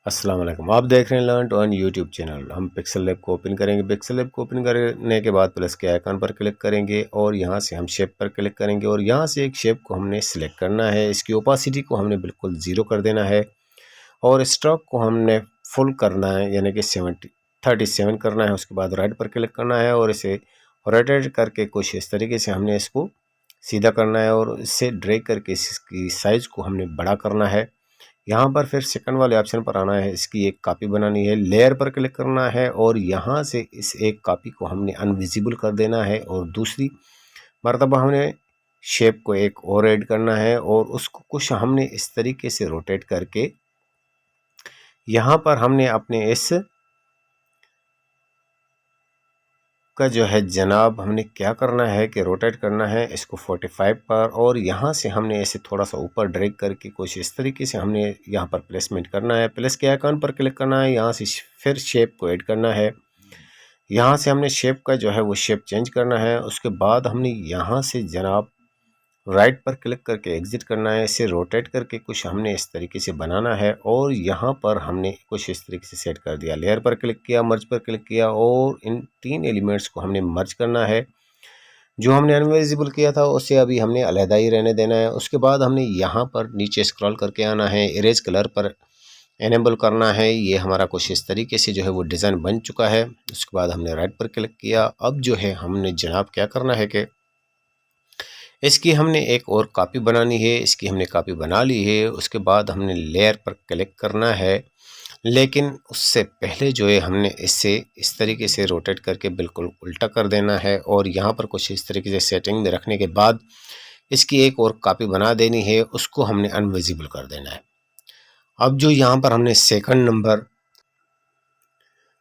अस्सलाम वालेकुम। आप देख रहे हैं learn to earn YouTube channel. हम पिक्सल लैब को ओपन करेंगे। पिक्सल लैब को ओपन करने के बाद प्लस के आइकन पर क्लिक करेंगे और यहाँ से हम शेप पर क्लिक करेंगे और यहाँ से एक शेप को हमने सिलेक्ट करना है। इसकी ओपासिटी को हमने बिल्कुल ज़ीरो कर देना है और स्ट्रोक को हमने फुल करना है, यानी कि 37 करना है। उसके बाद राइट पर क्लिक करना है और इसे रोटेट करके कुछ इस तरीके से हमने इसको सीधा करना है और इससे ड्रैग करके इसकी साइज़ को हमने बड़ा करना है। यहाँ पर फिर सेकंड वाले ऑप्शन पर आना है, इसकी एक कॉपी बनानी है। लेयर पर क्लिक करना है और यहाँ से इस एक कॉपी को हमने अनविजिबल कर देना है और दूसरी मर्तबा हमने शेप को एक और ऐड करना है और उसको कुछ हमने इस तरीके से रोटेट करके यहाँ पर हमने अपने इस का जो है जनाब हमने क्या करना है कि रोटेट करना है इसको 45 पर और यहाँ से हमने ऐसे थोड़ा सा ऊपर ड्रैग करके कुछ इस तरीके से हमने यहाँ पर प्लेसमेंट करना है। प्लस के आइकन पर क्लिक करना है, यहाँ से फिर शेप को ऐड करना है। यहाँ से हमने शेप का जो है वो शेप चेंज करना है। उसके बाद हमने यहाँ से जनाब राइट पर क्लिक करके एग्जिट करना है। इसे रोटेट करके कुछ हमने इस तरीके से बनाना है और यहाँ पर हमने कुछ इस तरीके से सेट कर दिया। लेयर पर क्लिक किया, मर्ज पर क्लिक किया और इन तीन एलिमेंट्स को हमने मर्ज करना है। जो हमने अनविजिबल किया था उसे अभी हमने अलहदा ही रहने देना है। उसके बाद हमने यहाँ पर नीचे स्क्रॉल करके आना है, इरेज कलर पर एनेबल करना है। ये हमारा कुछ इस तरीके से जो है वो डिज़ाइन बन चुका है। उसके बाद हमने राइट पर क्लिक किया। अब जो है हमने जनाब क्या करना है कि इसकी हमने एक और कॉपी बनानी है। इसकी हमने कॉपी बना ली है। उसके बाद हमने लेयर पर क्लिक करना है, लेकिन उससे पहले जो है हमने इसे इस तरीके से रोटेट करके बिल्कुल उल्टा कर देना है और यहाँ पर कुछ इस तरीके से सेटिंग में रखने के बाद इसकी एक और कॉपी बना देनी है, उसको हमने अनविजिबल कर देना है। अब जो यहाँ पर हमने सेकंड नंबर,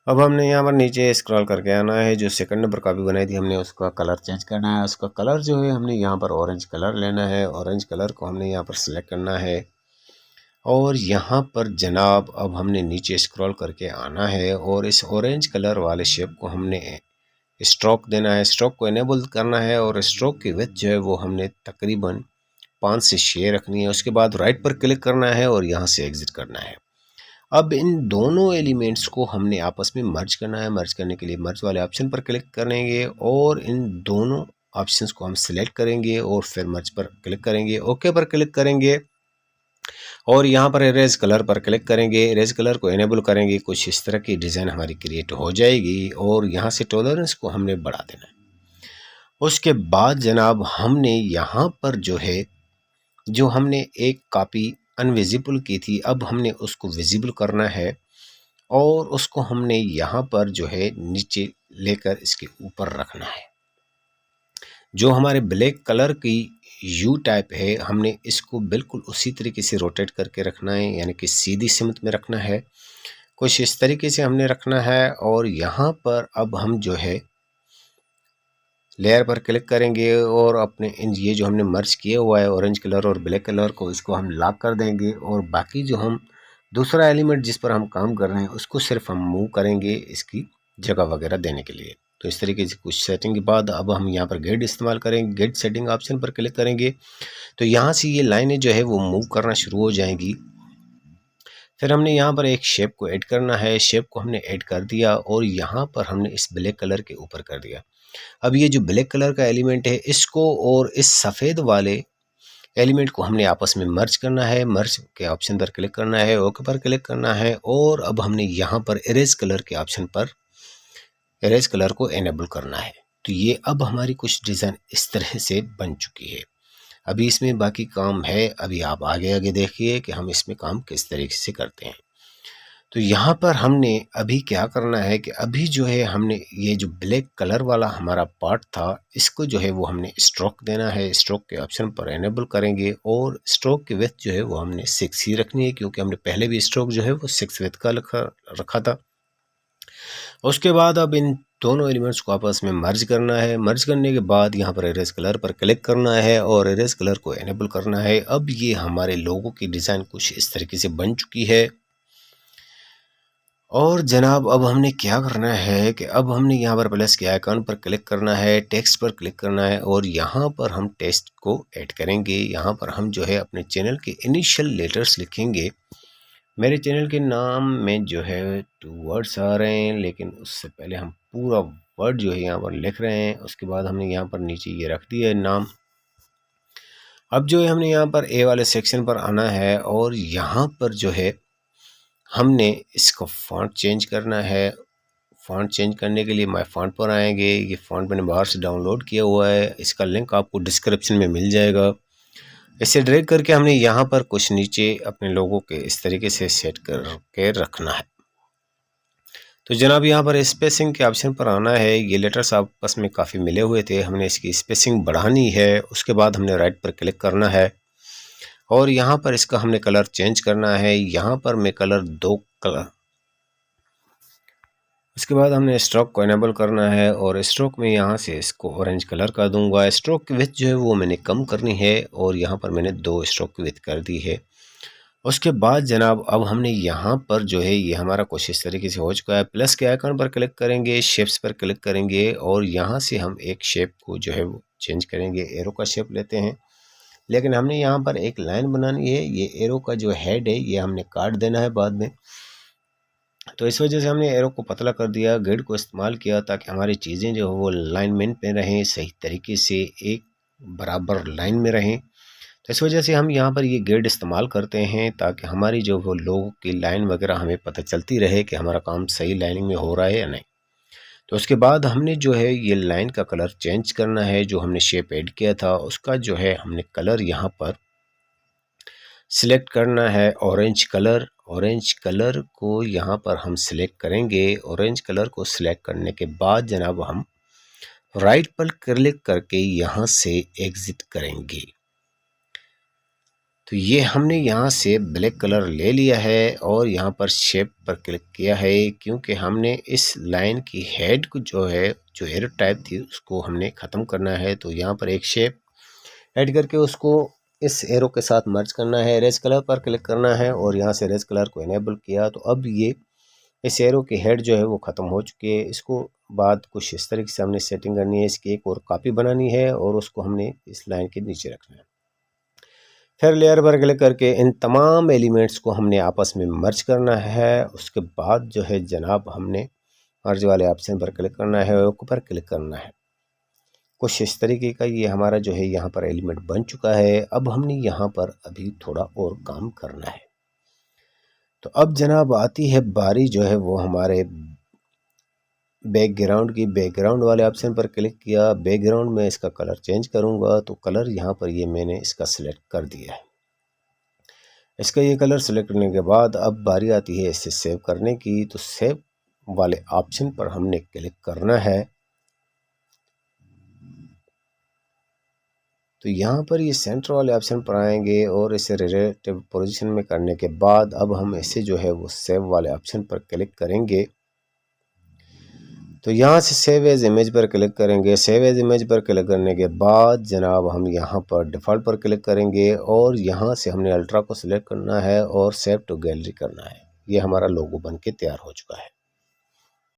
अब हमने यहाँ पर नीचे स्क्रॉल करके आना है। जो सेकंड नंबर कॉपी बनाई थी हमने उसका कलर चेंज करना है। उसका कलर जो है हमने यहाँ पर ऑरेंज कलर लेना है। ऑरेंज कलर को हमने यहाँ पर सिलेक्ट करना है और यहाँ पर जनाब अब हमने नीचे स्क्रॉल करके आना है और इस ऑरेंज कलर वाले शेप को हमने स्ट्रोक देना है। स्ट्रोक को इनेबल करना है और स्ट्रोक की विड्थ जो है वो हमने तकरीबन 5 से 6 रखनी है। उसके बाद राइट पर क्लिक करना है और यहाँ से एग्जिट करना है। अब इन दोनों एलिमेंट्स को हमने आपस में मर्ज करना है। मर्ज करने के लिए मर्ज वाले ऑप्शन पर क्लिक करेंगे और इन दोनों ऑप्शंस को हम सिलेक्ट करेंगे और फिर मर्ज पर क्लिक करेंगे, ओके पर क्लिक करेंगे और यहाँ पर इरेज कलर पर क्लिक करेंगे। इरेज कलर को इनेबल करेंगे, कुछ इस तरह की डिज़ाइन हमारी क्रिएट हो जाएगी और यहाँ से टॉलरेंस को हमने बढ़ा देना है। उसके बाद जनाब हमने यहाँ पर जो है जो हमने एक कॉपी अनविजिबल की थी, अब हमने उसको विजिबल करना है और उसको हमने यहाँ पर जो है नीचे लेकर इसके ऊपर रखना है। जो हमारे ब्लैक कलर की यू टाइप है हमने इसको बिल्कुल उसी तरीके से रोटेट करके रखना है, यानी कि सीधी सिमत में रखना है। कुछ इस तरीके से हमने रखना है और यहाँ पर अब हम जो है लेयर पर क्लिक करेंगे और अपने इन ये जो हमने मर्ज किया हुआ है ऑरेंज कलर और ब्लैक कलर को, इसको हम लॉक कर देंगे और बाकी जो हम दूसरा एलिमेंट जिस पर हम काम कर रहे हैं उसको सिर्फ हम मूव करेंगे इसकी जगह वगैरह देने के लिए। तो इस तरीके से कुछ सेटिंग के बाद अब हम यहाँ पर गेट इस्तेमाल करेंगे। गेट सेटिंग ऑप्शन पर क्लिक करेंगे तो यहाँ से ये लाइनें जो है वो मूव करना शुरू हो जाएंगी। फिर हमने यहाँ पर एक शेप को ऐड करना है। शेप को हमने ऐड कर दिया और यहाँ पर हमने इस ब्लैक कलर के ऊपर कर दिया। अब ये जो ब्लैक कलर का एलिमेंट है इसको और इस सफ़ेद वाले एलिमेंट को हमने आपस में मर्ज करना है। मर्ज के ऑप्शन पर क्लिक करना है, ओके पर क्लिक करना है और अब हमने यहाँ पर इरेज कलर के ऑप्शन पर इरेज कलर को एनेबल करना है। तो ये अब हमारी कुछ डिज़ाइन इस तरह से बन चुकी है। अभी इसमें बाकी काम है, अभी आप आगे आगे देखिए कि हम इसमें काम किस तरीके से करते हैं। तो यहाँ पर हमने अभी क्या करना है कि अभी जो है हमने ये जो ब्लैक कलर वाला हमारा पार्ट था इसको जो है वो हमने स्ट्रोक देना है। स्ट्रोक के ऑप्शन पर एनेबल करेंगे और स्ट्रोक की विड्थ जो है वो हमने 6 ही रखनी है, क्योंकि हमने पहले भी स्ट्रोक जो है वो 6 विड्थ का रखा था। उसके बाद अब इन दोनों एलिमेंट्स को आपस में मर्ज करना है। मर्ज करने के बाद यहाँ पर इरेज कलर पर क्लिक करना है और इरेज कलर को एनेबल करना है। अब ये हमारे लोगों की डिज़ाइन कुछ इस तरीके से बन चुकी है। और जनाब अब हमने क्या करना है कि अब हमने यहाँ पर प्लस के आइकन पर क्लिक करना है, टेक्स्ट पर क्लिक करना है और यहाँ पर हम टेक्स्ट को ऐड करेंगे। यहाँ पर हम जो है अपने चैनल के इनिशियल लेटर्स लिखेंगे मेरे चैनल के नाम में जो है 2 वर्ड्स आ रहे हैं, लेकिन उससे पहले हम पूरा वर्ड जो है यहाँ पर लिख रहे हैं। उसके बाद हमने यहाँ पर नीचे ये रख दिया है नाम। अब जो है हमने यहाँ पर ए वाले सेक्शन पर आना है और यहाँ पर जो है हमने इसको फ़ॉन्ट चेंज करना है। फ़ॉन्ट चेंज करने के लिए माय फ़ॉन्ट पर आएंगे। ये फ़ॉन्ट मैंने बाहर से डाउनलोड किया हुआ है, इसका लिंक आपको डिस्क्रिप्शन में मिल जाएगा। इसे ड्रैग करके हमने यहाँ पर कुछ नीचे अपने लोगों के इस तरीके से सेट करके रखना है। तो जनाब यहाँ पर स्पेसिंग के ऑप्शन पर आना है। ये लेटर्स आपस में काफ़ी मिले हुए थे, हमने इसकी स्पेसिंग बढ़ानी है। उसके बाद हमने राइट पर क्लिक करना है और यहाँ पर इसका हमने कलर चेंज करना है। यहाँ पर मैं कलर 2 कलर, उसके बाद हमने स्ट्रोक को इनेबल करना है और स्ट्रोक में यहाँ से इसको ऑरेंज कलर कर दूंगा। स्ट्रोक की विड्थ जो है वो मैंने कम करनी है और यहाँ पर मैंने 2 स्ट्रोक की विड्थ कर दी है। उसके बाद जनाब अब हमने यहाँ पर जो है ये हमारा कुछ इस तरीके से हो चुका है। प्लस के आइकन पर क्लिक करेंगे, शेप्स पर क्लिक करेंगे और यहाँ से हम एक शेप को जो है वो चेंज करेंगे। एरो का शेप लेते हैं, लेकिन हमने यहाँ पर एक लाइन बनानी है। ये एरो का जो हेड है ये हमने काट देना है बाद में, तो इस वजह से हमने एरो को पतला कर दिया, ग्रिड को इस्तेमाल किया ताकि हमारी चीज़ें जो है वो अलाइनमेंट में रहें, सही तरीके से एक बराबर लाइन में रहें। तो इस वजह से हम यहाँ पर ये ग्रिड इस्तेमाल करते हैं ताकि हमारी जो वो लोगों की लाइन वगैरह हमें पता चलती रहे कि हमारा काम सही लाइनिंग में हो रहा है या नहीं। तो उसके बाद हमने जो है ये लाइन का कलर चेंज करना है। जो हमने शेप ऐड किया था उसका जो है हमने कलर यहाँ पर सिलेक्ट करना है, ऑरेंज कलर। ऑरेंज कलर को यहाँ पर हम सिलेक्ट करेंगे। ऑरेंज कलर को सिलेक्ट करने के बाद जनाब हम राइट पर क्लिक करके यहाँ से एग्जिट करेंगे। तो ये हमने यहाँ से ब्लैक कलर ले लिया है और यहाँ पर शेप पर क्लिक किया है, क्योंकि हमने इस लाइन की हेड को जो है जो एरो टाइप थी उसको हमने ख़त्म करना है। तो यहाँ पर एक शेप ऐड करके उसको इस एरो के साथ मर्ज करना है। रेज कलर पर क्लिक करना है और यहाँ से रेज कलर को इनेबल किया। तो अब ये इस एरो की हेड जो है वो ख़त्म हो चुकी है। इसको बाद कुछ इस तरीके से हमने सेटिंग करनी है, इसकी एक और कॉपी बनानी है और उसको हमने इस लाइन के नीचे रखना है। फिर लेयर पर क्लिक करके इन तमाम एलिमेंट्स को हमने आपस में मर्ज करना है। उसके बाद जो है जनाब हमने मर्ज वाले ऑप्शन पर क्लिक करना है और ऊपर क्लिक करना है। कुछ इस तरीके का ये हमारा जो है यहाँ पर एलिमेंट बन चुका है। अब हमने यहाँ पर अभी थोड़ा और काम करना है। तो अब जनाब आती है बारी जो है वो हमारे बैकग्राउंड की। बैकग्राउंड वाले ऑप्शन पर क्लिक किया। बैकग्राउंड में इसका कलर चेंज करूँगा, तो कलर यहाँ पर ये मैंने इसका सिलेक्ट कर दिया है। इसका ये कलर सेलेक्ट करने के बाद अब बारी आती है इसे सेव करने की। तो सेव वाले ऑप्शन पर हमने क्लिक करना है। तो यहाँ पर ये सेंटर वाले ऑप्शन पर आएंगे और इसे रिलेटिव पोजीशन में करने के बाद अब हम इसे जो है वो सेव वाले ऑप्शन पर क्लिक करेंगे। तो यहाँ से सेव एज इमेज पर क्लिक करेंगे। सेव एज इमेज पर क्लिक करने के बाद जनाब हम यहाँ पर डिफ़ॉल्ट पर क्लिक करेंगे और यहाँ से हमने अल्ट्रा को सिलेक्ट करना है और सेव टू गैलरी करना है। ये हमारा लोगो बन के तैयार हो चुका है।